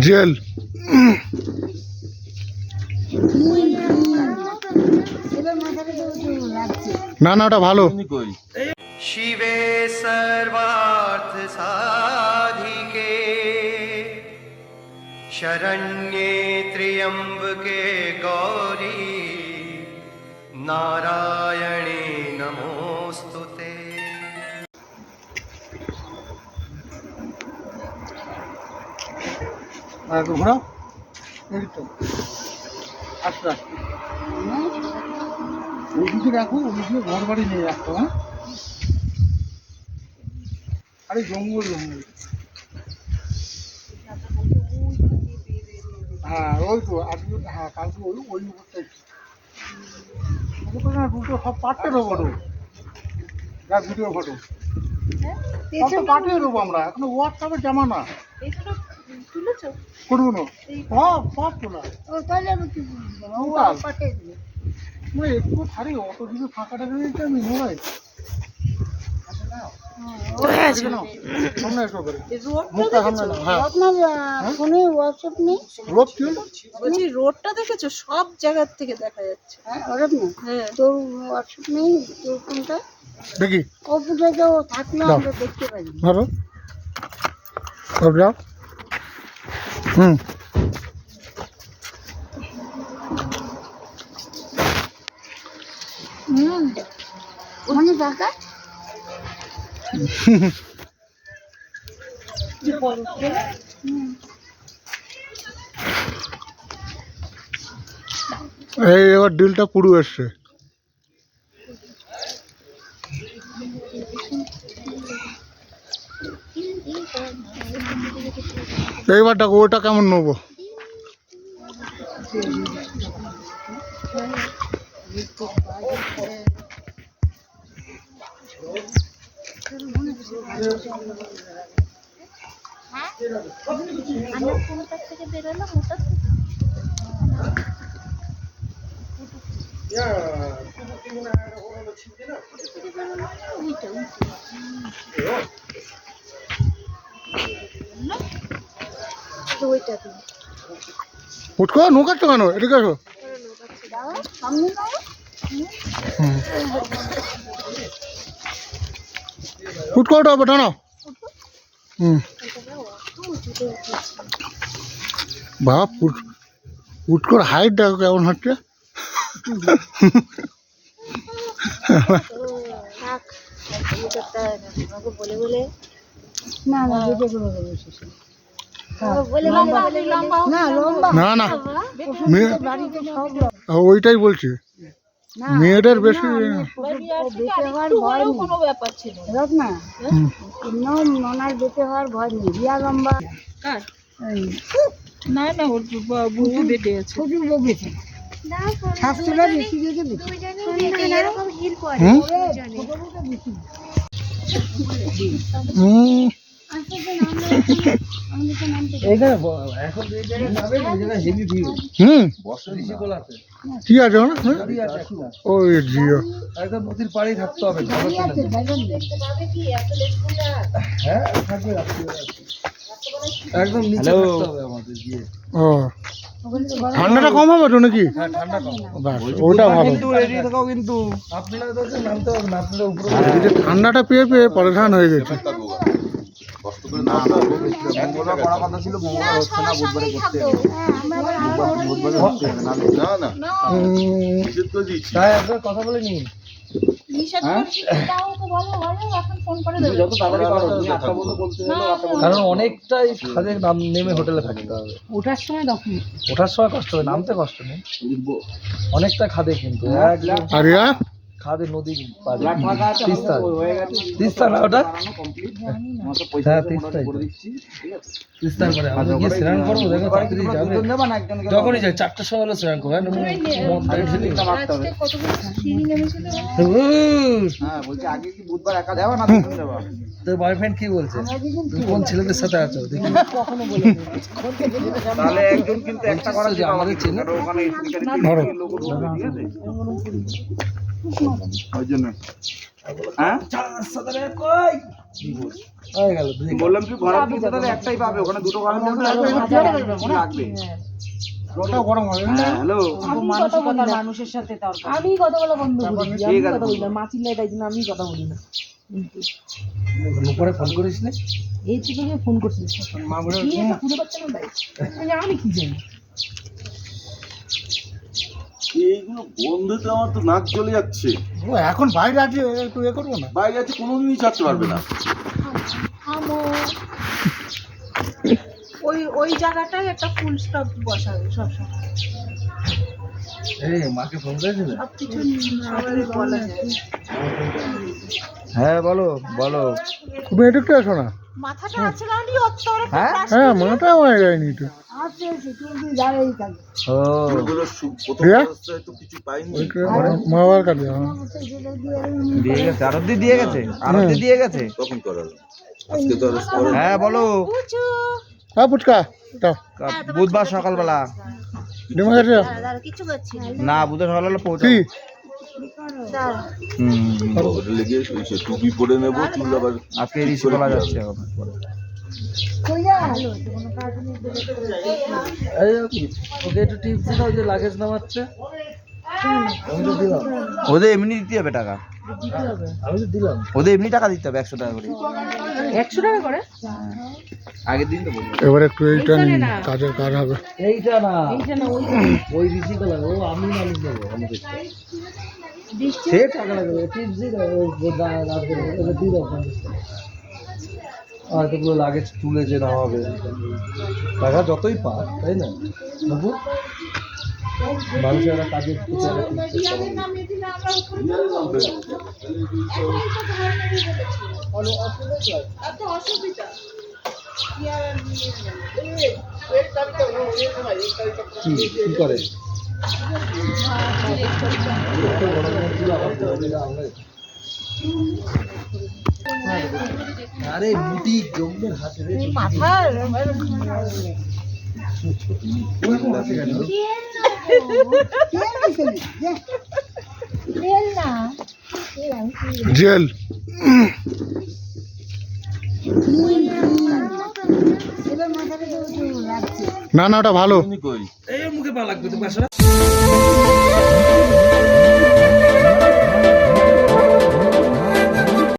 Jail না না ওটা ভালো। शिवे सर्वार्थ साधिके शरण्ये त्र्यंबके गौरी नारायणे नमोस्तुते। ঘোরাও আস্তে আস্তে ওইদিকে রাখো, ওইদিকে ঘর বাড়ি নিয়ে রাখতো। হ্যাঁ আরে জঙ্গল জঙ্গল। হ্যাঁ ওই তো আজকে, হ্যাঁ কালকে ওই ওই উপরটাই না দুটো সব পাঠতে দেবো তো যা ভিডিও ফটো সব তো পাঠিয়ে দেবো আমরা। এখন হোয়াটসঅ্যাপে জমা না করবো না সব সব তোলা মানে একটু ছাড়ি অত কিছু ফাঁকাটা রয়েছে আমি মোবাইল রোডটা দেখেছো? সব জায়গার থেকে দেখা যাচ্ছে। হ্যাঁ তোর হোয়াটসঅ্যাপ নেই? তোর কোনটা দেখি ওপরে তো থাকলে আমরা দেখতে পারি। ধরো যাও। হুম ওখানে দেখা এই এবার ডিলটা পুরো এসছে। এইবার দেখো ওটা কেমন নেবো। উঠকো নৌকাচ্ছ কেন? এদিকে আসো। উঠকো ওটা বেটা না। বাপ উঠকোর হাইট দেখো কেমন হচ্ছে। না না ওইটাই বলছি, মেয়েদের বেশি কোনো ব্যাপার ছিল না। ননার বেটে হওয়ার ভয় নেই। রিয়া লম্বা না না ওর বুঝু বেটে আছে, প্রচুর বেটে স্বাস্থ্যটা বেশি দিয়েছে। কি আছে ওই জিও একদম নদীর পাড়েই থাকতে হবে। একদম নিচে থাকতে হবে আমাদের গিয়ে। ও ঠান্ডাটা কম হবে তো নাকি? ঠান্ডা কম, ওটা ভালো। কিন্তু আপনারা তো নামতে হবে না, আপনারা উপরে ঠান্ডাটা পেয়ে পেয়ে পরেশান হয়ে গেছে। কথা বলে নি কারণ অনেকটাই খাদের নাম নেমে হোটেলে থাকতে হবে। ওঠার সময় কষ্ট হবে, নামতে কষ্ট নেই। অনেকটা খাদে কিন্তু খাদে নদী তিস্তা না ওটা। হ্যাঁ তিস্তাই, তিস্তার পরে আমরা গিয়ে স্নান করবো। দেখো তাড়াতাড়ি যাবে, যখনই যাই 4টার সময় হলো স্নান করবো। তোর বয়ফ্রেন্ড কি বলছে? তুমি কোন ছেলেদের সাথে আছো দেখি। আমাদের চেনে ওই জন্য হ্যাঁ হয়ে গেল বললাম কি ঘরের মধ্যে তাহলে একটাই পাবে, ওখানে দুটো কারণ লাগবে। জলটাও গরম হবে না? হ্যাঁ হ্যালো মানুষের সাথে আমি কথা বলা বন্ধ করি আমি ঠিক আছে। কথা বলি না মাছির লাইট আইছে না আমি কথা বলি না পরে ফোন করিস না এই তো তোকে ফোন করছিস মা বলে কি এটা খুঁজে পাচ্ছে না ভাই আমি কি জানি এইগুলো বন্ধুতে আমার তো নাক চলে যাচ্ছে। ও এখন বাইরে আছে, একটু এ করবো না? বাইরে আছে কোনোদিনই ছাড়তে পারবে না। আমো ওই জায়গাটায় একটা ফুল স্টপ বসাবে সবসময় এই মাকে ফোন করেছিল সবকিছু সবাই বলা যায় হ্যাঁ বলো বলো তুমি একটু আসো না। মাথাটা আছে না নি অত বড় একটা হ্যাঁ? প্লাস্টিক হ্যাঁ, মাথাও হয়ে যায়নি তো। আছে সিকিউরিটি দাঁড়াই থাকে ও এগুলো প্রথম রিয়া? অবস্থায় তো কিছু পাইনি। মা বাবার কাছে, হ্যাঁ। দিয়ে গেছে আরতি দিয়ে গেছে আরতি দিয়ে গেছে তখন করালো, আজকে তো আর পরে হ্যাঁ বলো বুঝু হ্যাঁ ফুচকা দাও। বুধবার সকালবেলা ডিমা গেছে? দাঁড়া কিছু করছি না বুধবার সকালবেলা কি? পৌঁছাবো দাঁড়া ওটা লেগে এসে টুপি পরে নেবো, চুল আবার আজকে রিসি বলা যাচ্ছে এখন পরে। কই যা ভালো কোনো কাজ নেই ওকে একটু টিপস দাও যে লাগেজ নামাচ্ছে ওদের এমনি দিতে হবে টাকা আমি তো দিলাম ওদের এমনি টাকা দিতে হবে 100 টাকা করে 100 টাকা করে আগের দিন তো বললাম এবার একটু এইটা নিন, কাজের কাজ হবে। এইটা না এইটা না ওই ওই রিসি গুলো ও আমি না নিতে হবে আমাদের দিচ্ছি সে টাকা লাগবে টিপস দিয়ে দাও ও রাখবে ওটা দিয়ে দাও 50 টাকা আর তো পুরো লাগেজ তুলে যে নেওয়া হবে টাকা যতই পা তাই না বাবু মানুষের একটা কাজের প্রতি একটা tips দিতে হবে। কি কি করে আরে বুটি জঙ্গলের হাতে রে মাথা তেল না জেল না, না ওটা ভালো। কই এই মুখে পা লাগবে তো বাসা